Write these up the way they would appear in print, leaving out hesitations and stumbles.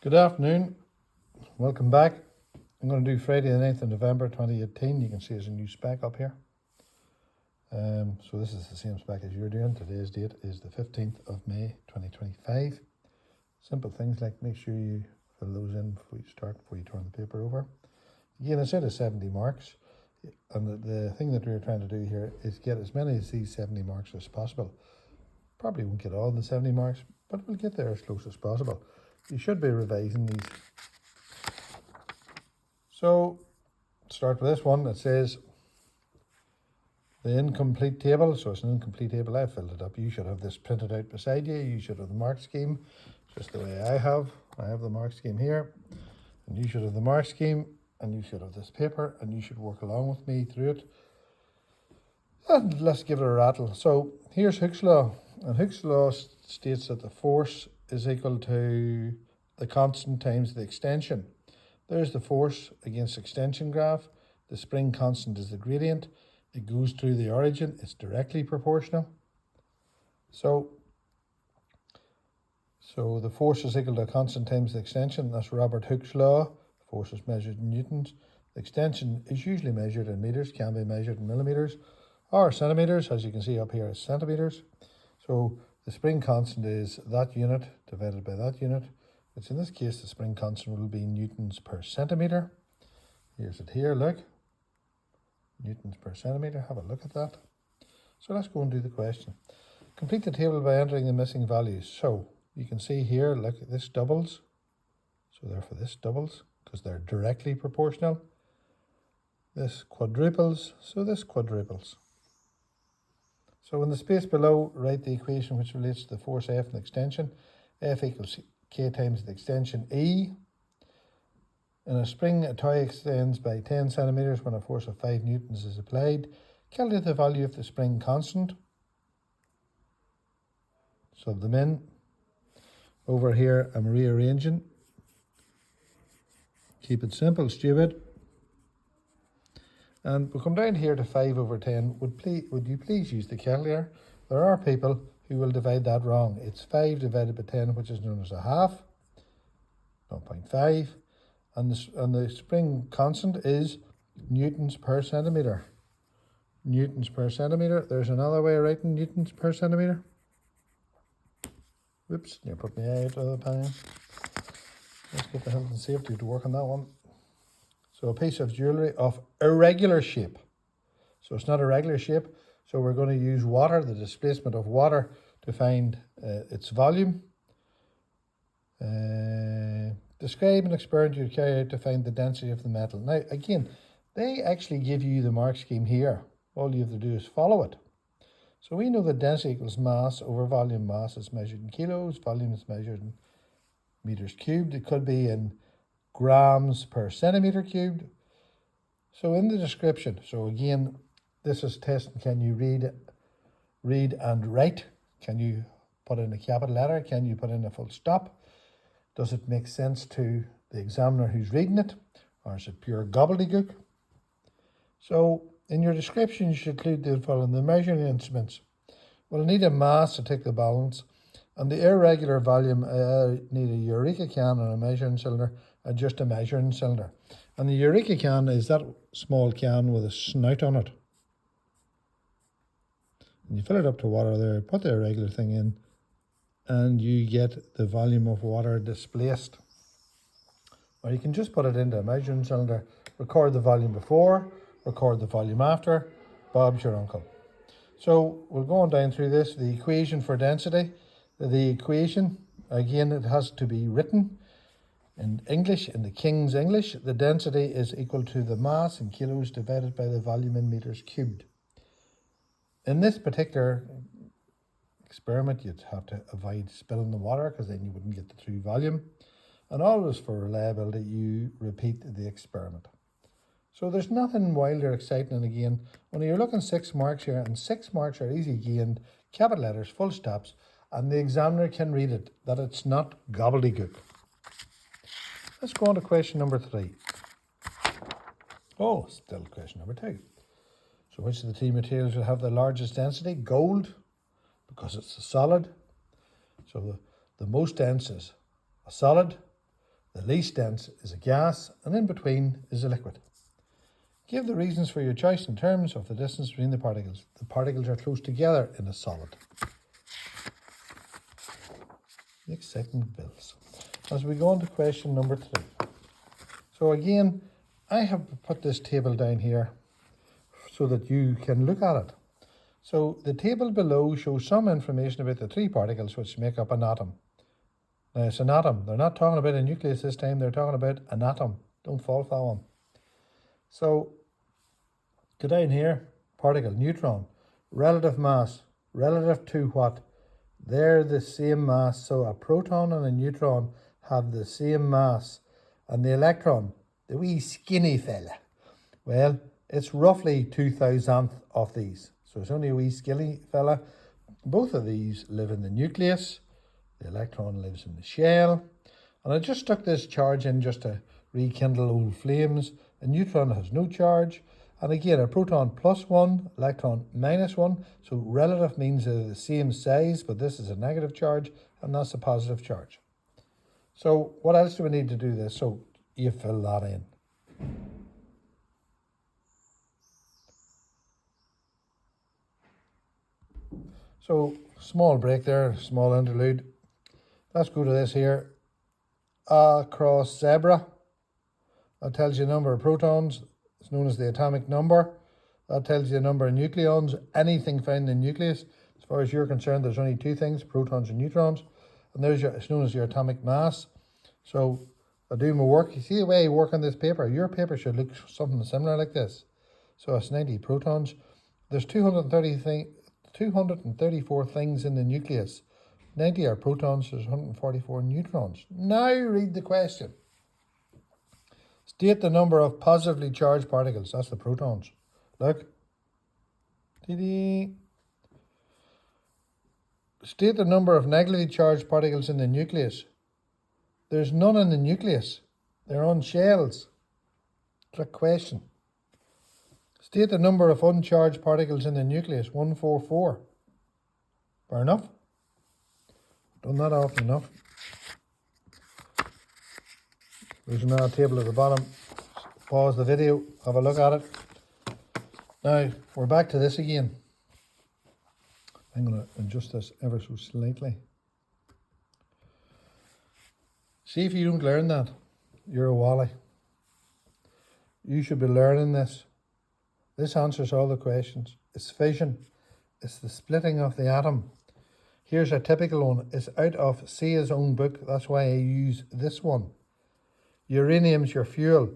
Good afternoon, welcome back. I'm going to do Friday the 9th of November 2018. You can see there's a new spec up here. So this is the same spec as you're doing. Today's date is the 15th of May 2025. Simple things like make sure you fill those in before you start, before you turn the paper over. Again, I said it's 70 marks. And the thing that we're trying to do here is get as many of these 70 marks as possible. Probably won't get all the 70 marks, but we'll get there as close as possible. You should be revising these. So, start with this one that says the incomplete table. So it's an incomplete table. I filled it up. You should have this printed out beside you. You should have the mark scheme, just the way I have. I have the mark scheme here, and you should have the mark scheme, and you should have this paper, and you should work along with me through it. And let's give it a rattle. So here's Hooke's law, and Hooke's law states that the force is equal to the constant times the extension. There's the force against extension graph. The spring constant is the gradient. It goes through the origin. It's directly proportional. So the force is equal to a constant times the extension. That's Robert Hooke's law. Force is measured in newtons. The extension is usually measured in meters, can be measured in millimeters or centimeters. As you can see up here, it's centimeters. So the spring constant is that unit divided by that unit, which in this case the spring constant will be newtons per centimetre. Here's it here, look. Newtons per centimetre, have a look at that. So let's go and do the question. Complete the table by entering the missing values. So you can see here, look, this doubles. So therefore this doubles, because they're directly proportional. This quadruples, so this quadruples. So in the space below, write the equation which relates to the force F and the extension. F equals K times the extension E. In a spring, a toy extends by 10 centimetres when a force of 5 newtons is applied. Calculate the value of the spring constant. Sub them in. Over here, I'm rearranging. Keep it simple, stupid. And we'll come down here to 5 over 10. Would you please use the calculator? There are people who will divide that wrong. It's 5 divided by 10, which is known as a half, 0.5. And the spring constant is newtons per centimetre. Newtons per centimetre. There's another way of writing newtons per centimetre. Whoops, you put my eye out of the pan. Let's get the health and safety to work on that one. So a piece of jewellery of irregular shape. So it's not a regular shape. So we're going to use water, the displacement of water, to find its volume. Describe an experiment you carry out to find the density of the metal. Now, again, they actually give you the mark scheme here. All you have to do is follow it. So we know that density equals mass over volume. Mass is measured in kilos. Volume is measured in meters cubed. It could be in grams per centimetre cubed. So in the description, so again, this is testing, can you read and write? Can you put in a capital letter? Can you put in a full stop? Does it make sense to the examiner who's reading it? Or is it pure gobbledygook? So in your description, you should include the following: the measuring instruments. We'll need a mass to take the balance. And the irregular volume, need a Eureka can and a measuring cylinder, and just a measuring cylinder. And the Eureka can is that small can with a snout on it. And you fill it up to water there, put the irregular thing in, and you get the volume of water displaced. Or you can just put it into a measuring cylinder, record the volume before, record the volume after. Bob's your uncle. So we're going down through this. The equation for density. The equation, again, it has to be written in English, in the King's English. The density is equal to the mass in kilos divided by the volume in meters cubed. In this particular experiment, you'd have to avoid spilling the water because then you wouldn't get the true volume. And always for reliability, you repeat the experiment. So there's nothing wild or exciting. And again, when you're looking 6 marks here, and 6 marks are easy gained, capital letters, full stops, and the examiner can read it, that it's not gobbledygook. Let's go on to question number 3. Oh, still question number 2. So which of the 3 materials will have the largest density? Gold, because it's a solid. So the most dense is a solid. The least dense is a gas, and in between is a liquid. Give the reasons for your choice in terms of the distance between the particles. The particles are close together in a solid. Next second bills. As we go on to question number 3. So again, I have put this table down here so that you can look at it. So the table below shows some information about the 3 particles which make up an atom. Now it's an atom. They're not talking about a nucleus this time. They're talking about an atom. Don't fall for that one. So go down here. Particle, neutron, relative mass, relative to what? They're the same mass. So a proton and a neutron have the same mass. And the electron, the wee skinny fella, well, it's roughly 2,000th of these. So it's only a wee skinny fella. Both of these live in the nucleus. The electron lives in the shell. And I just stuck this charge in just to rekindle old flames. A neutron has no charge. And again, a proton +1, electron -1. So relative means they're the same size, but this is a negative charge, and that's a positive charge. So what else do we need to do this? So you fill that in. So small break there, small interlude. Let's go to this here. A cross zebra. That tells you the number of protons. It's known as the atomic number. That tells you the number of nucleons. Anything found in the nucleus. As far as you're concerned, there's only 2 things, protons and neutrons. And it's known as your atomic mass. So I do my work. You see the way I work on this paper? Your paper should look something similar like this. So it's 90 protons. There's 234 things in the nucleus. 90 are protons, there's 144 neutrons. Now read the question. State the number of positively charged particles. That's the protons. Look. State the number of negatively charged particles in the nucleus. There's none in the nucleus. They're on shells. Trick question. State the number of uncharged particles in the nucleus. 144. Fair enough. Done that often enough. There's another table at the bottom. Pause the video, have a look at it. Now, we're back to this again. I'm going to adjust this ever so slightly. See if you don't learn that, you're a wally. You should be learning this. This answers all the questions. It's fission. It's the splitting of the atom. Here's a typical one. It's out of C's own book. That's why I use this one. Uranium's your fuel.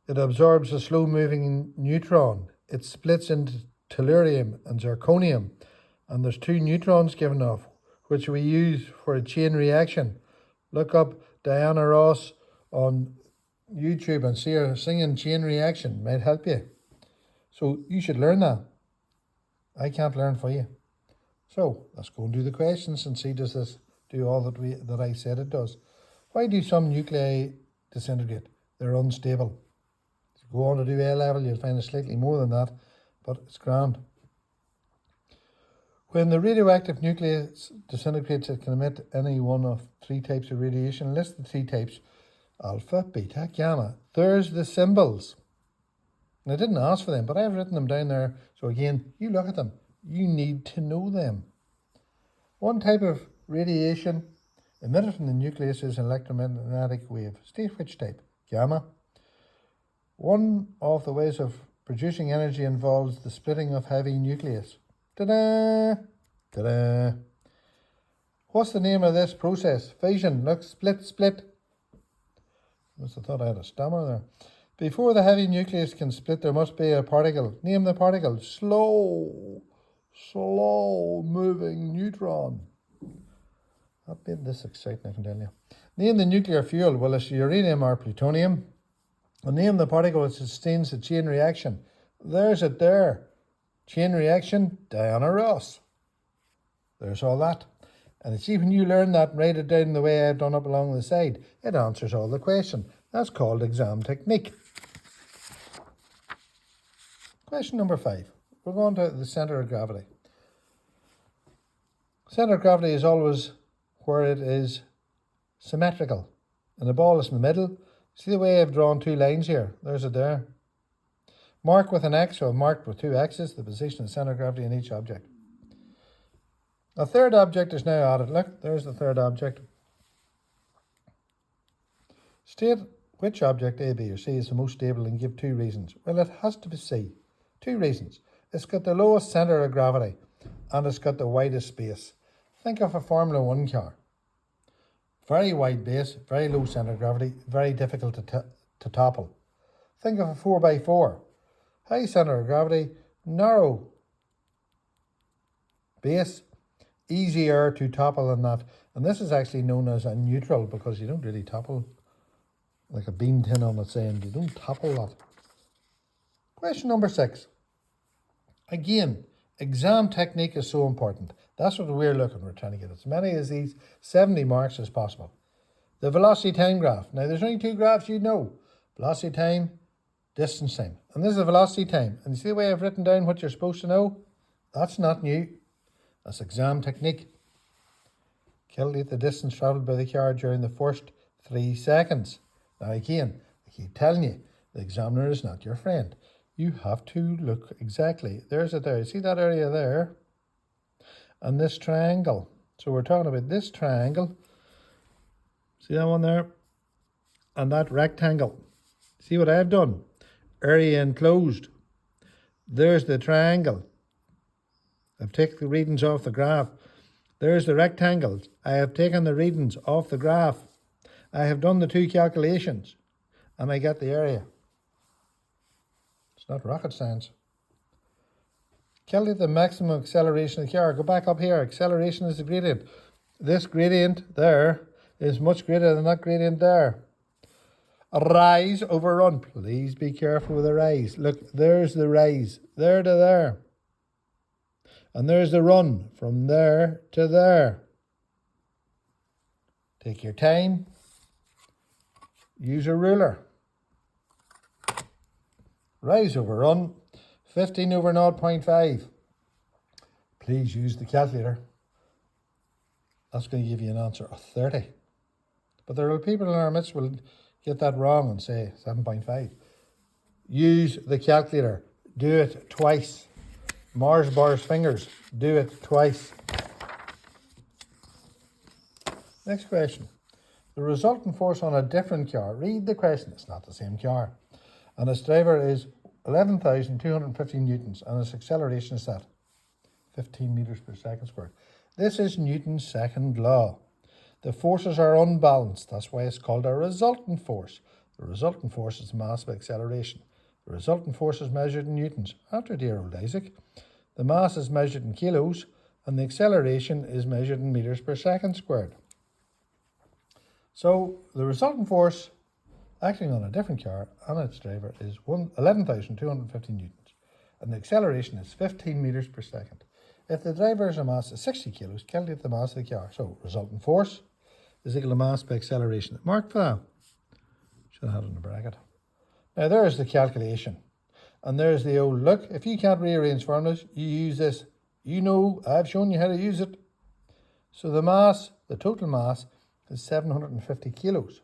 It absorbs a slow-moving neutron. It splits into tellurium and zirconium. And there's 2 neutrons given off, which we use for a chain reaction. Look up Diana Ross on YouTube and see her singing Chain Reaction. Might help you. So you should learn that. I can't learn for you. So let's go and do the questions and see, does this do all that I said it does? Why do some nuclei disintegrate? They're unstable. If you go on to do A level, you'll find it slightly more than that, but it's grand. When the radioactive nucleus disintegrates, it can emit any one of 3 types of radiation. List the 3 types: alpha, beta, gamma. There's the symbols. And I didn't ask for them, but I've written them down there. So again, you look at them. You need to know them. One type of radiation emitted from the nucleus is an electromagnetic wave. State which type. Gamma. One of the ways of producing energy involves the splitting of heavy nucleus. Ta-da! Ta-da! What's the name of this process? Fission. Look, split. I thought I had a stammer there. Before the heavy nucleus can split, there must be a particle. Name the particle. Slow moving neutron. That made this exciting, I can tell you. Name the nuclear fuel. Well, it's uranium or plutonium. And name the particle which sustains the chain reaction. There's it there. Chain reaction, Diana Ross. There's all that. And see, when you learn that and write it down the way I've done up along the side, it answers all the question. That's called exam technique. Question number 5. We're going to the centre of gravity. Centre of gravity is always where it is symmetrical. and the ball is in the middle. See the way I've drawn two lines here? There's it there. Mark with an X, so I've marked with two X's the position of centre of gravity in each object. A third object is now added. Look, there's the third object. State which object A, B or C is the most stable and give two reasons. Well, it has to be C. Two reasons. It's got the lowest centre of gravity and it's got the widest space. Think of a Formula 1 car. Very wide base, very low centre of gravity, very difficult to topple. Think of a 4x4. High centre of gravity, narrow base, easier to topple than that. And this is actually known as a neutral because you don't really topple like a bean tin on its end. You don't topple that. Question number 6. Again, exam technique is so important. That's what we're looking. We're trying to get as many as these 70 marks as possible. The velocity time graph. Now, there's only two graphs you know. Velocity time, distance time. And this is the velocity time. And you see the way I've written down what you're supposed to know? That's not new. That's exam technique. Calculate the distance travelled by the car during the first 3 seconds. Now again, I keep telling you, the examiner is not your friend. You have to look exactly. There's it there. See that area there? And this triangle. So we're talking about this triangle. See that one there? And that rectangle. See what I've done? Area enclosed. There's the triangle. I've taken the readings off the graph. There's the rectangles. I have taken the readings off the graph. I have done the two calculations. And I get the area. It's not rocket science. Calculate the maximum acceleration of the car. Go back up here. Acceleration is the gradient. This gradient there is much greater than that gradient there. A rise over run. Please be careful with the rise. Look, there's the rise. There to there. And there's the run from there to there. Take your time. Use a ruler. Rise over run. 15 over 0.5. Please use the calculator. That's going to give you an answer of 30. But there are people in our midst who will get that wrong and say 7.5. Use the calculator. Do it twice. Mars bars fingers. Do it twice. Next question. The resultant force on a different car. Read the question. It's not the same car. And its driver is 11,250 newtons and its acceleration is at 15 meters per second squared. This is Newton's second law. The forces are unbalanced. That's why it's called a resultant force. The resultant force is mass by acceleration. The resultant force is measured in newtons. After dear old Isaac, the mass is measured in kilos and the acceleration is measured in meters per second squared. So the resultant force acting on a different car and its driver is 11,250 newtons and the acceleration is 15 meters per second. If the driver's mass is 60 kilos, calculate the mass of the car. So resultant force is equal to mass by acceleration. Mark for that. Should have had it in the bracket. Now there's the calculation. And there's the old look. If you can't rearrange formulas, you use this. You know, I've shown you how to use it. So the mass, the total mass, is 750 kilos.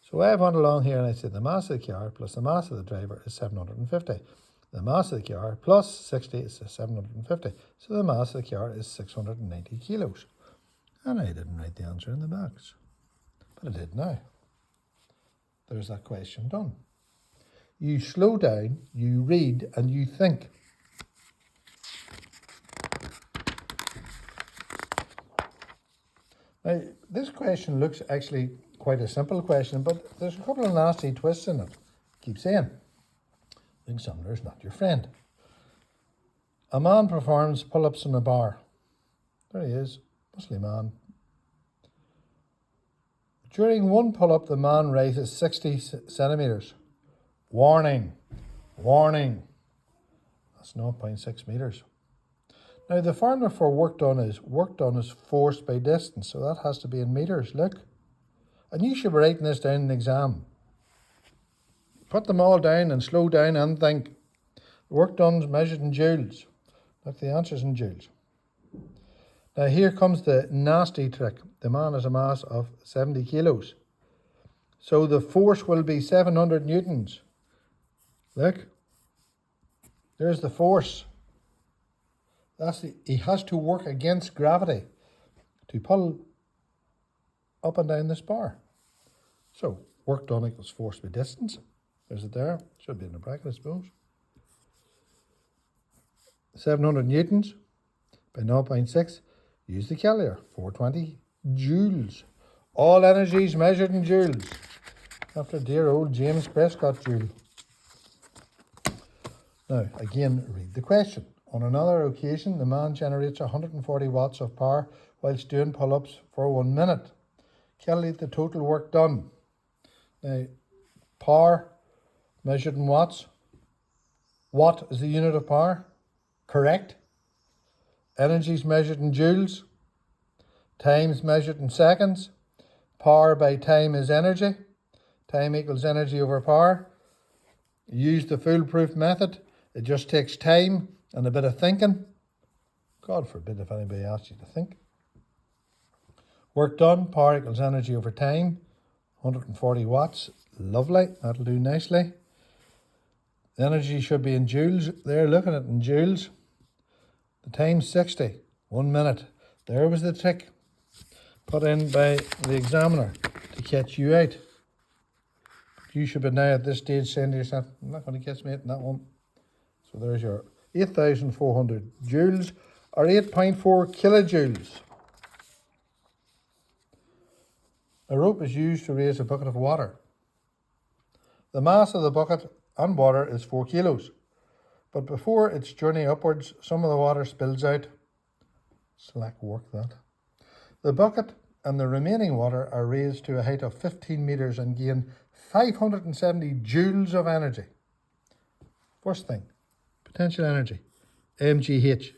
So I've gone along here and I said the mass of the car plus the mass of the driver is 750. The mass of the car plus 60 is 750. So the mass of the car is 690 kilos. And I didn't write the answer in the box. But I did now. There's that question done. You slow down, you read, and you think. Now, this question looks actually quite a simple question, but there's a couple of nasty twists in it. Keep saying, the examiner is not your friend. A man performs pull-ups in a bar. There he is, muscly man. During one pull-up, the man raises 60 centimeters. Warning, warning. That's 0.6 meters. Now the formula for work done is force by distance, so that has to be in meters, look. And you should be writing this down in the exam. Put them all down and slow down and think. The work done is measured in joules. Look, the answer's in joules. Now here comes the nasty trick. The man has a mass of 70 kilos. So the force will be 700 newtons. Look, there's the force. He has to work against gravity to pull up and down this bar. So work done equals force by distance. There's it there. Should be in the bracket, I suppose. 700 newtons by 0.6. Use the calculator. 420 joules. All energies measured in joules. After dear old James Prescott Joule. Now, again, read the question. On another occasion, the man generates 140 watts of power whilst doing pull-ups for 1 minute. Calculate the total work done. Now, power measured in watts. Watt is the unit of power. Correct. Energies measured in joules. Times measured in seconds. Power by time is energy. Time equals energy over power. Use the foolproof method. It just takes time and a bit of thinking. God forbid if anybody asks you to think. Work done, power equals energy over time. 140 watts. Lovely. That'll do nicely. Energy should be in joules. There, looking at it in joules. The time's 60. 1 minute. There was the trick put in by the examiner to catch you out. You should be now at this stage saying to yourself, I'm not going to catch me out in that one. So there's your 8,400 joules or 8.4 kilojoules. A rope is used to raise a bucket of water. The mass of the bucket and water is 4 kilos. But before its journey upwards, some of the water spills out. Slack work that. The bucket and the remaining water are raised to a height of 15 meters and gain 570 joules of energy. First thing, potential energy, MGH.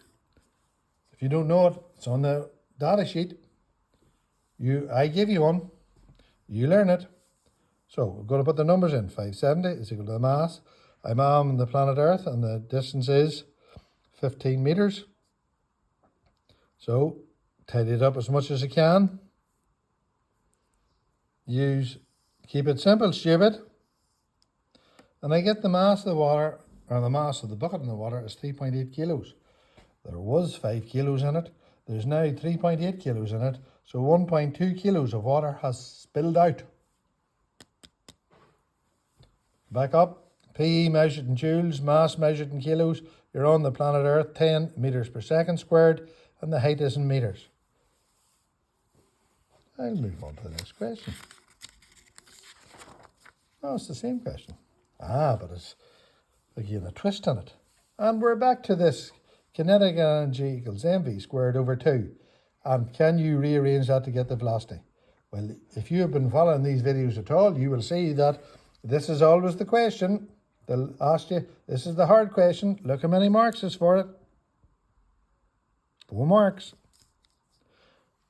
If you don't know it, it's on the data sheet. I give you one. You learn it. So we're going to put the numbers in. 570 is equal to the mass. I'm on the planet Earth and the distance is 15 meters. So tidy it up as much as you can. Keep it simple, stupid. And I get the mass of the water, or the mass of the bucket in the water is 3.8 kilos. There was 5 kilos in it. There's now 3.8 kilos in it. So 1.2 kilos of water has spilled out. Back up. PE measured in joules, mass measured in kilos. You're on the planet Earth, 10 meters per second squared, and the height is in meters. I'll move on to the next question. Oh, it's the same question. But it's again a twist on it. And we're back to this kinetic energy equals mv squared over 2. And can you rearrange that to get the velocity? Well, if you have been following these videos at all, you will see that this is always the question. They'll ask you, this is the hard question. Look how many marks is for it. 4 marks.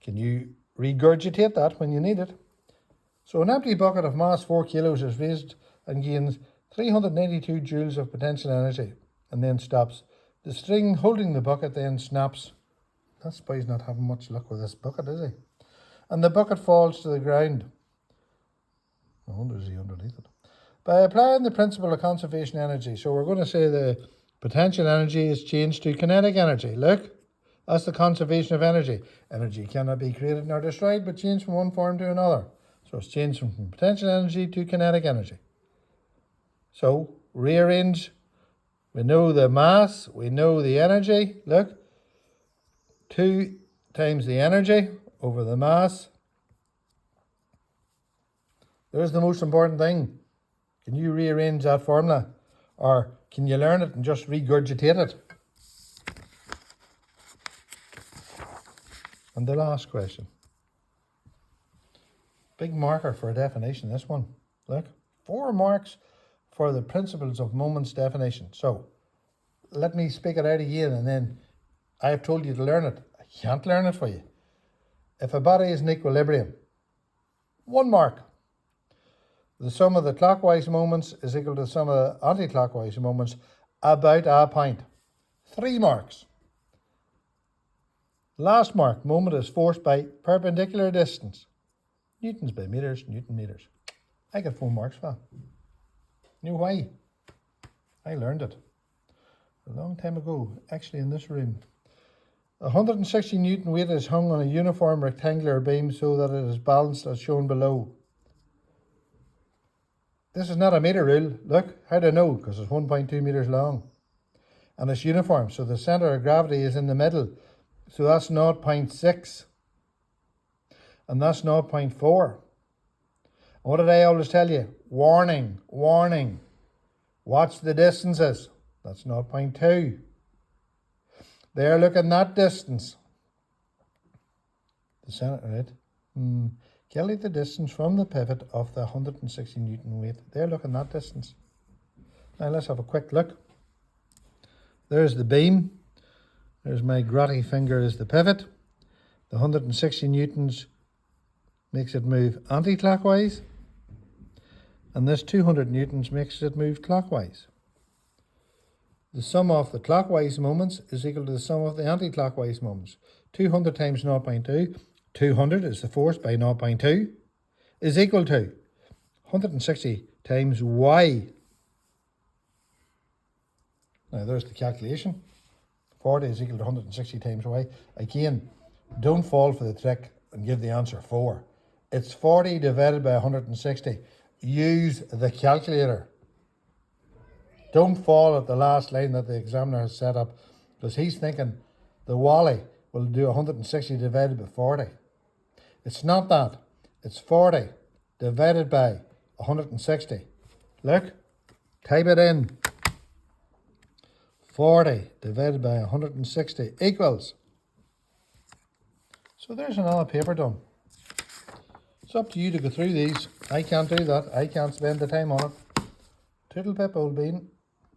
Can you regurgitate that when you need it? So an empty bucket of mass 4 kilos is raised and gains 382 joules of potential energy and then stops. The string holding the bucket then snaps. That's why he's not having much luck with this bucket, is he? And the bucket falls to the ground. I wonder is he underneath it? By applying the principle of conservation energy. So we're going to say the potential energy is changed to kinetic energy. Look, that's the conservation of energy. Energy cannot be created nor destroyed, but changed from one form to another. So it's changed from potential energy to kinetic energy. So rearrange. We know the mass, we know the energy. Look, 2 times the energy over the mass. There's the most important thing. Can you rearrange that formula? Or can you learn it and just regurgitate it? And the last question. Big marker for a definition, this one. Look, 4 marks for the principles of moments definition. So, let me speak it out again and then I've told you to learn it. I can't learn it for you. If a body is in equilibrium, 1 mark. The sum of the clockwise moments is equal to the sum of the anti-clockwise moments about a point. 3 marks. Last mark, moment is force by perpendicular distance. Newtons by meters, Newton meters. I got 4 marks for that. You know why? I learned it a long time ago, actually in this room. 160 Newton weight is hung on a uniform rectangular beam so that it is balanced as shown below. This is not a metre rule. Look, how do I know? Because it's 1.2 metres long. And it's uniform, so the centre of gravity is in the middle. So that's 0.6. And that's 0.4. And what did I always tell you? Warning, warning. Watch the distances. That's 0.2. There, look at that distance. The centre, right? Calculate the distance from the pivot of the 160 Newton weight. There, look at that distance. Now let's have a quick look. There's the beam. There's my grotty finger is the pivot. The 160 newtons makes it move anti-clockwise. And this 200 newtons makes it move clockwise. The sum of the clockwise moments is equal to the sum of the anti-clockwise moments. 200 times 0.2, 200 is the force by 0.2, is equal to 160 times y. Now there's the calculation. 40 is equal to 160 times y. Again, don't fall for the trick and give the answer 4. It's 40 divided by 160. Use the calculator. Don't fall at the last line that the examiner has set up, because he's thinking the Wally will do 160 divided by 40. It's not that. It's 40 divided by 160. Look, type it in. 40 divided by 160 equals. So there's another paper done. It's up to you to go through these. I can't do that. I can't spend the time on it. Toodle pip, old bean.